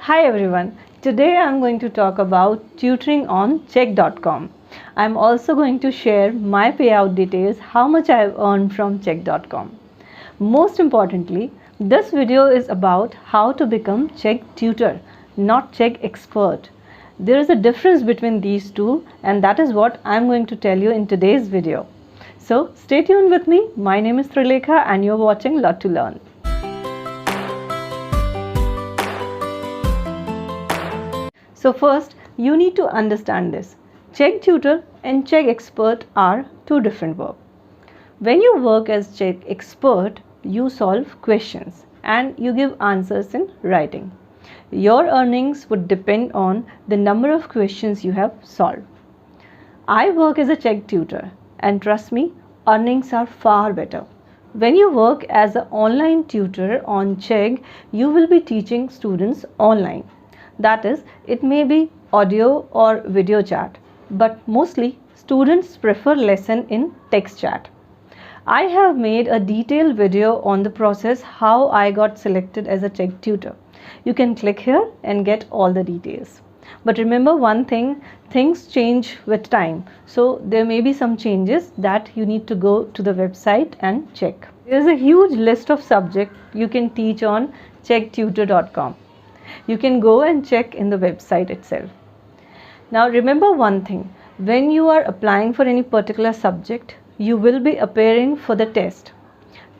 Hi everyone, today I'm going to talk about tutoring on Chegg.com. I'm also going to share my payout details, how much I've earned from Chegg.com. Most importantly, this video is about how to become Chegg tutor, not Chegg expert. There is a difference between these two, and that is what I'm going to tell you in today's video. So stay tuned with me. My name is Trilekha and you're watching Lot to Learn. So first, you need to understand this. Chegg tutor and Chegg expert are two different work. When you work as Chegg expert, you solve questions and you give answers in writing. Your earnings would depend on the number of questions you have solved. I work as a Chegg tutor and trust me, earnings are far better. When you work as an online tutor on Chegg, you will be teaching students online. That is, it may be audio or video chat, but mostly students prefer lesson in text chat. I have made a detailed video on the process how I got selected as a Chegg tutor. You can click here and get all the details. But remember one thing, things change with time. So there may be some changes that you need to go to the website and check. There is a huge list of subjects you can teach on cheggtutor.com. You can go and check in the website itself. Now remember one thing, when you are applying for any particular subject, you will be appearing for the test.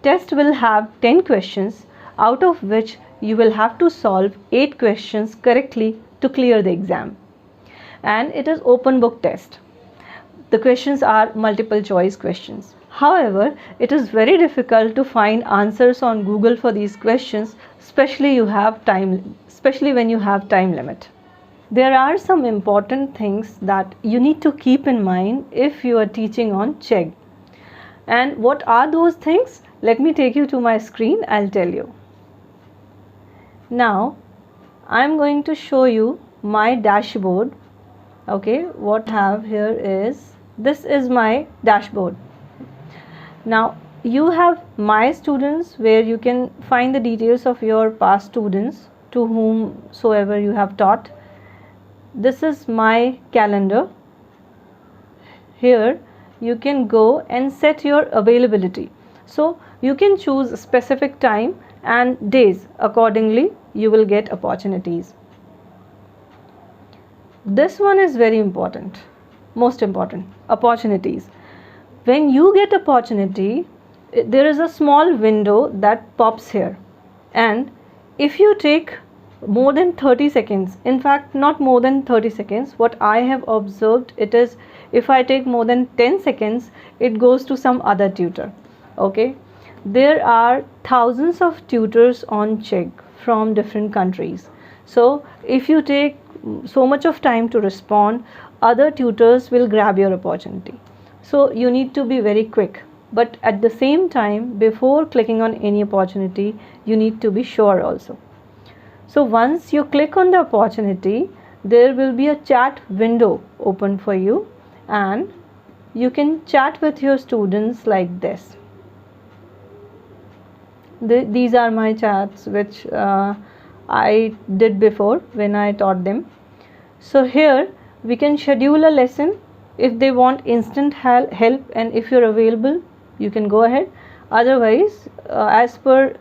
Test will have 10 questions, out of which you will have to solve 8 questions correctly to clear the exam. And it is open book test. The questions are multiple choice questions. However, it is very difficult to find answers on Google for these questions, especially when you have time limit. There are some important things that you need to keep in mind if you are teaching on Chegg. And what are those things? Let me take you to my screen, I'll tell you. Now, I'm going to show you my dashboard. Okay, what I have here is, this is my dashboard. Now, you have my students where you can find the details of your past students to whomsoever you have taught. This is my calendar. Here you can go and set your availability. So you can choose a specific time and days. Accordingly, you will get opportunities. This one is very important, most important, opportunities. When you get opportunity, there is a small window that pops here, and if you take more than 30 seconds, in fact not more than 30 seconds, what I have observed, it is if I take more than 10 seconds, it goes to some other tutor. Okay, there are thousands of tutors on Chegg from different countries. So if you take so much of time to respond, other tutors will grab your opportunity. So you need to be very quick, but at the same time, before clicking on any opportunity, you need to be sure also. So once you click on the opportunity, there will be a chat window open for you and you can chat with your students like this. These are my chats which I did before when I taught them. So here we can schedule a lesson. If they want instant help and if you're available, you can go ahead. Otherwise, as per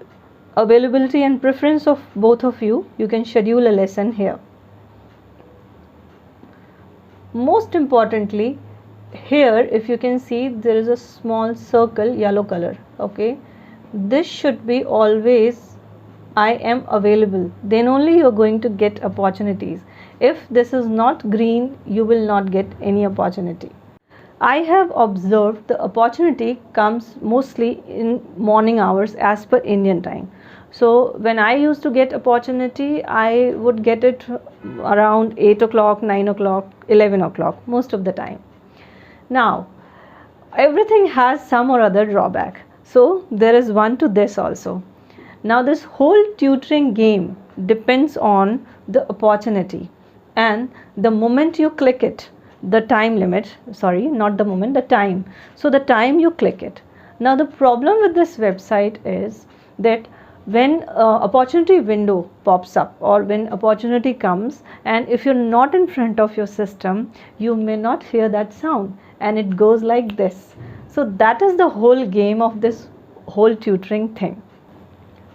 availability and preference of both of you, you can schedule a lesson here. Most importantly, here if you can see, there is a small circle, yellow color. Okay, this should be always I am available, then only you are going to get opportunities. If this is not green, you will not get any opportunity. I have observed the opportunity comes mostly in morning hours as per Indian time. So when I used to get opportunity, I would get it around 8 o'clock, 9 o'clock, 11 o'clock most of the time. Now, everything has some or other drawback. So there is one to this also. Now this whole tutoring game depends on the opportunity, and the moment you click it, the time limit, sorry, not the moment, the time. So the time you click it. Now the problem with this website is that when opportunity window pops up or when opportunity comes, and if you're not in front of your system, you may not hear that sound, and it goes like this. So that is the whole game of this whole tutoring thing.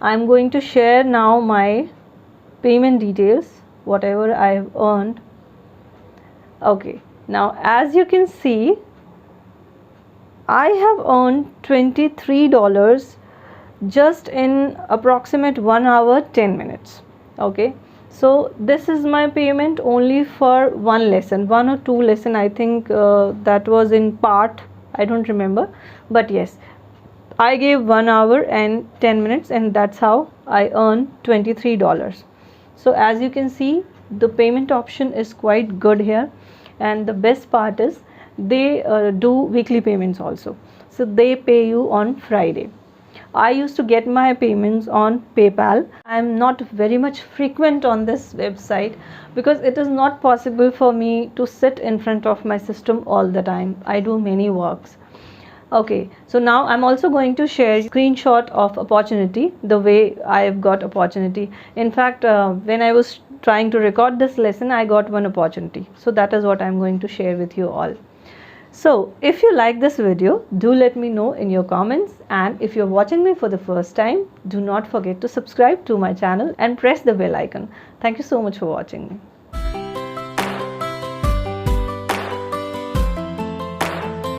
I'm going to share now my payment details, whatever I have earned. Okay, now as you can see, I have earned $23 just in approximate 1 hour 10 minutes. Okay, so this is my payment only for one lesson, one or two lesson, I think that was in part, I don't remember, but yes, I gave 1 hour and 10 minutes, and that's how I earn $23. So as you can see, the payment option is quite good here, and the best part is they do weekly payments also. So they pay you on Friday. I used to get my payments on PayPal. I am not very much frequent on this website because it is not possible for me to sit in front of my system all the time. I do many works. Okay, so now I'm also going to share screenshot of opportunity, the way I've got opportunity. In fact, when I was trying to record this lesson, I got one opportunity. So that is what I'm going to share with you all. So if you like this video, do let me know in your comments, and if you're watching me for the first time, do not forget to subscribe to my channel and press the bell icon. Thank you so much for watching me.